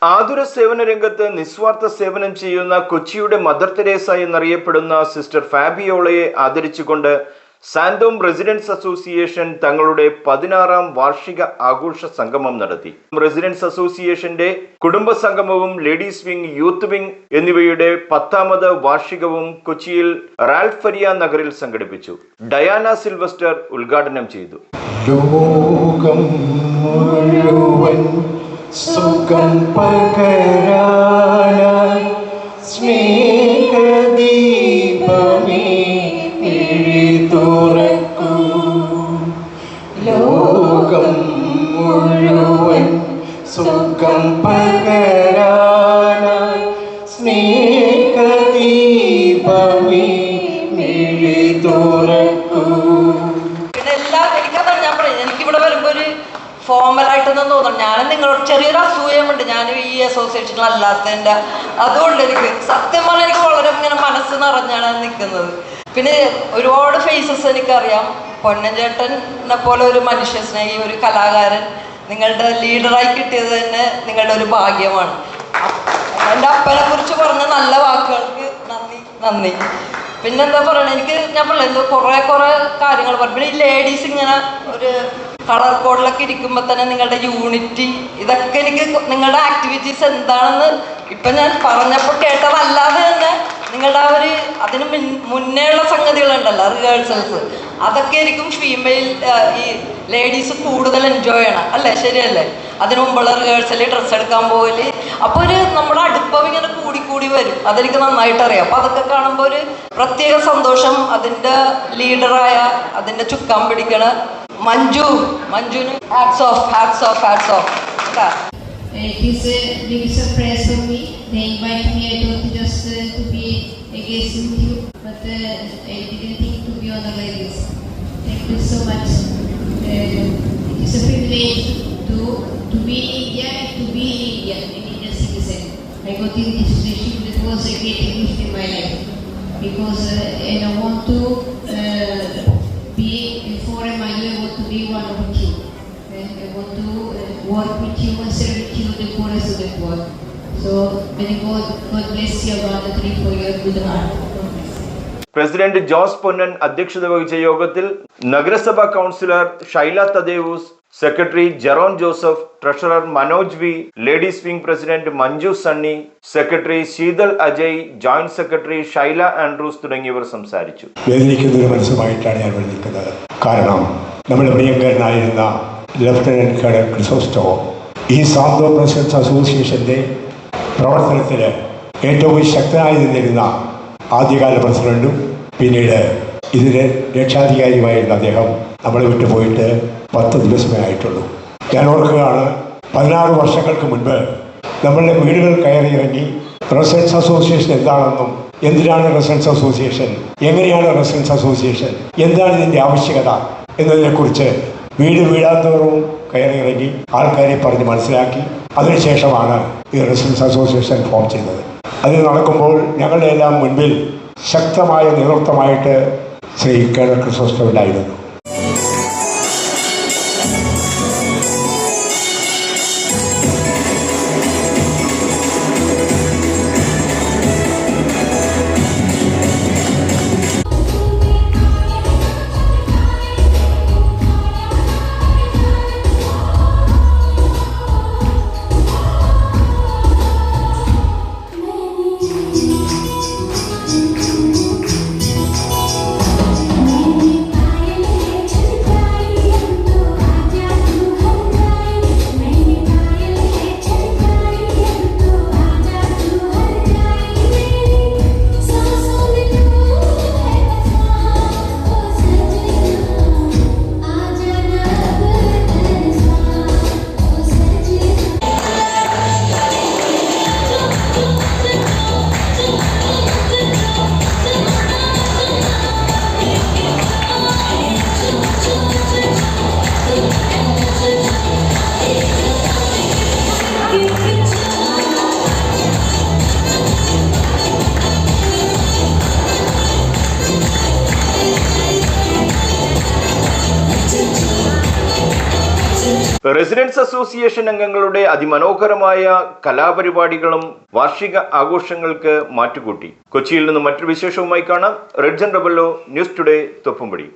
ആതുര സേവന രംഗത്ത് നിസ്വാർത്ഥ സേവനം ചെയ്യുന്ന കൊച്ചിയുടെ മദർ തെരേസ എന്നറിയപ്പെടുന്ന സിസ്റ്റർ ഫാബിയോളയെ ആദരിച്ചുകൊണ്ട് സാന്തോം റെസിഡൻസ് അസോസിയേഷൻ തങ്ങളുടെ 16ാം വാർഷിക ആഘോഷ സംഗമം നടത്തി. റെസിഡൻസ് അസോസിയേഷന്റെ കുടുംബ സംഗമവും ലേഡീസ് വിംഗ്, യൂത്ത് വിംഗ് എന്നിവയുടെ 10ാമത് വാർഷികവും കൊച്ചിയിൽ റാൽഫ് ഫരിയ നഗറിൽ സംഘടിപ്പിച്ചു. ഡയാന സിൽവസ്റ്റർ ഉദ്ഘാടനം ചെയ്തു. ലോകം മുഴുവൻ സുഖം പകരാനായി സ്നേഹദീപമേ തുറക്കൂ. ലോകം മുഴുവൻ സുഖം പകരാനായി സ്നേഹദീപമേ തുറക്കൂ. എനിക്കിവിടെ വരുമ്പോൾ ഒരു ഫോമലായിട്ടൊന്നും തോന്നണം. ഞാൻ നിങ്ങളോട് ചെറിയൊരു അസൂയമുണ്ട്, ഞാൻ ഈ അസോസിയേഷനിൽ അല്ലാത്തതിൻ്റെ. അതുകൊണ്ട് എനിക്ക് സത്യം പറഞ്ഞാൽ എനിക്ക് വളരെ ഇങ്ങനെ മനസ്സ് നിറഞ്ഞാണ് നിൽക്കുന്നത്. പിന്നെ ഒരുപാട് ഫേസസ് എനിക്കറിയാം. പൊന്നൻ ചേട്ടനെ പോലെ ഒരു മനുഷ്യ സ്നേഹി, ഒരു കലാകാരൻ നിങ്ങളുടെ ലീഡറായി കിട്ടിയത് തന്നെ നിങ്ങളുടെ ഒരു ഭാഗ്യമാണ്. എൻ്റെ അപ്പനെ കുറിച്ച് പറഞ്ഞ നല്ല വാക്കുകൾക്ക് നന്ദി. പിന്നെന്താ പറയണത്, ഞാൻ പറയുന്നത് കുറേ കാര്യങ്ങൾ പറഞ്ഞു. പിന്നെ ഈ ലേഡീസ് ഇങ്ങനെ ഒരു കളർ കോഡിലൊക്കെ ഇരിക്കുമ്പോൾ തന്നെ നിങ്ങളുടെ യൂണിറ്റി, ഇതൊക്കെ എനിക്ക് നിങ്ങളുടെ ആക്ടിവിറ്റീസ് എന്താണെന്ന് ഇപ്പം ഞാൻ പറഞ്ഞപ്പോൾ കേട്ടതല്ലാതെ തന്നെ നിങ്ങളുടെ ആ ഒരു അതിന് മുന്നേ ഉള്ള സംഗതികളുണ്ടല്ലോ, റിഹേഴ്സൽസ്, അതൊക്കെ ആയിരിക്കും ഫീമെയിൽ ഈ ലേഡീസ് കൂടുതൽ എൻജോയ് ചെയ്യണം, അല്ലേ? ശരിയല്ലേ? അതിന് മുമ്പുള്ള റിഹേഴ്സലിൽ ഡ്രസ്സ് എടുക്കാൻ പോകല്, അപ്പോൾ ഒരു നമ്മുടെ അടുപ്പം ഇങ്ങനെ കൂടി വരും. അതെനിക്ക് നന്നായിട്ട് അറിയാം. അപ്പോൾ അതൊക്കെ കാണുമ്പോൾ ഒരു പ്രത്യേക സന്തോഷം. അതിൻ്റെ ലീഡറായ, അതിൻ്റെ ചുക്കാൻ പിടിക്കണ മഞ്ജുവിന് hats off. It is a big surprise for me. They invited me. I thought just to be a guest with you, but I didn't think to be on the ladies. Thank you so much. It is a privilege to be in India and to be in India, an Indian citizen. I got in this relationship that was a great gift in my life because and I want to be in foreign. I want to be one of you. I want to work with you and serve with you, the poorest of the poor. So may God bless you abundantly for your good heart. President Jose Ponnan അധ്യക്ഷത വഹിച്ച യോഗത്തിൽ നഗരസഭാ councillor Shaila Thadevoos, secretary Jeron Joseph, treasurer Manoj V, ladies wing president Manju Sunny, secretary Sheethal Ajay, joint secretary Shaila Andrews തുടങ്ങിയവർ സംസാരിച്ചു. വേദനിക്കുന്നൊരു മനസ്സുമായിട്ടാണ് ഞാൻ നിൽക്കുന്നത്. കാരണം നമ്മുടെ പ്രിയങ്കരനായിരുന്ന ലഫ്റ്റനന്റ് കേണൽ ക്രിസോസ്റ്റോ ഈ സാന്തോം റെസിഡൻസ് അസോസിയേഷൻ്റെ പ്രവർത്തനത്തിൽ ഏറ്റവും ശക്തനായി നിന്നിരുന്ന ആദ്യകാല പ്രസിഡന്റും പിന്നീട് ഇതിന് രക്ഷാധികാരിയുമായിരുന്ന അദ്ദേഹം നമ്മളെ വിട്ടുപോയിട്ട് 10 ദിവസമേ ആയിട്ടുള്ളൂ. ഞാൻ ഓർക്കുകയാണ്, 16 വർഷങ്ങൾക്ക് മുൻപ് നമ്മളുടെ വീടുകൾ കയറിയിറങ്ങി റെസിഡൻസ് അസോസിയേഷൻ എന്താണെന്നും, എന്തിനാണ് റെസിഡൻസ് അസോസിയേഷൻ, എങ്ങനെയാണ് റെസിഡൻസ് അസോസിയേഷൻ, എന്താണ് ഇതിൻ്റെ ആവശ്യകത എന്നതിനെക്കുറിച്ച് വീടാന്തോറും കയറിയിറങ്ങി ആൾക്കാരെ പറഞ്ഞ് മനസ്സിലാക്കി അതിനുശേഷമാണ് ഈ റെസിഡൻസ് അസോസിയേഷൻ ഫോം ചെയ്തത്. അത് നടക്കുമ്പോൾ ഞങ്ങളുടെ എല്ലാം മുൻപിൽ ശക്തമായ നേതൃത്വമായിട്ട് ശ്രീ കേണൽ ക്രിസോസ്റ്റോ ഉണ്ടായിരുന്നു. റെസിഡൻസ് അസോസിയേഷൻ അംഗങ്ങളുടെ അതിമനോഹരമായ കലാപരിപാടികളും വാർഷിക ആഘോഷങ്ങൾക്ക് മാറ്റുകൂട്ടി. കൊച്ചിയിൽ നിന്ന് മറ്റൊരു വിശേഷവുമായി കാണാം. Red Jan Rabello, news today, Thoppumpady.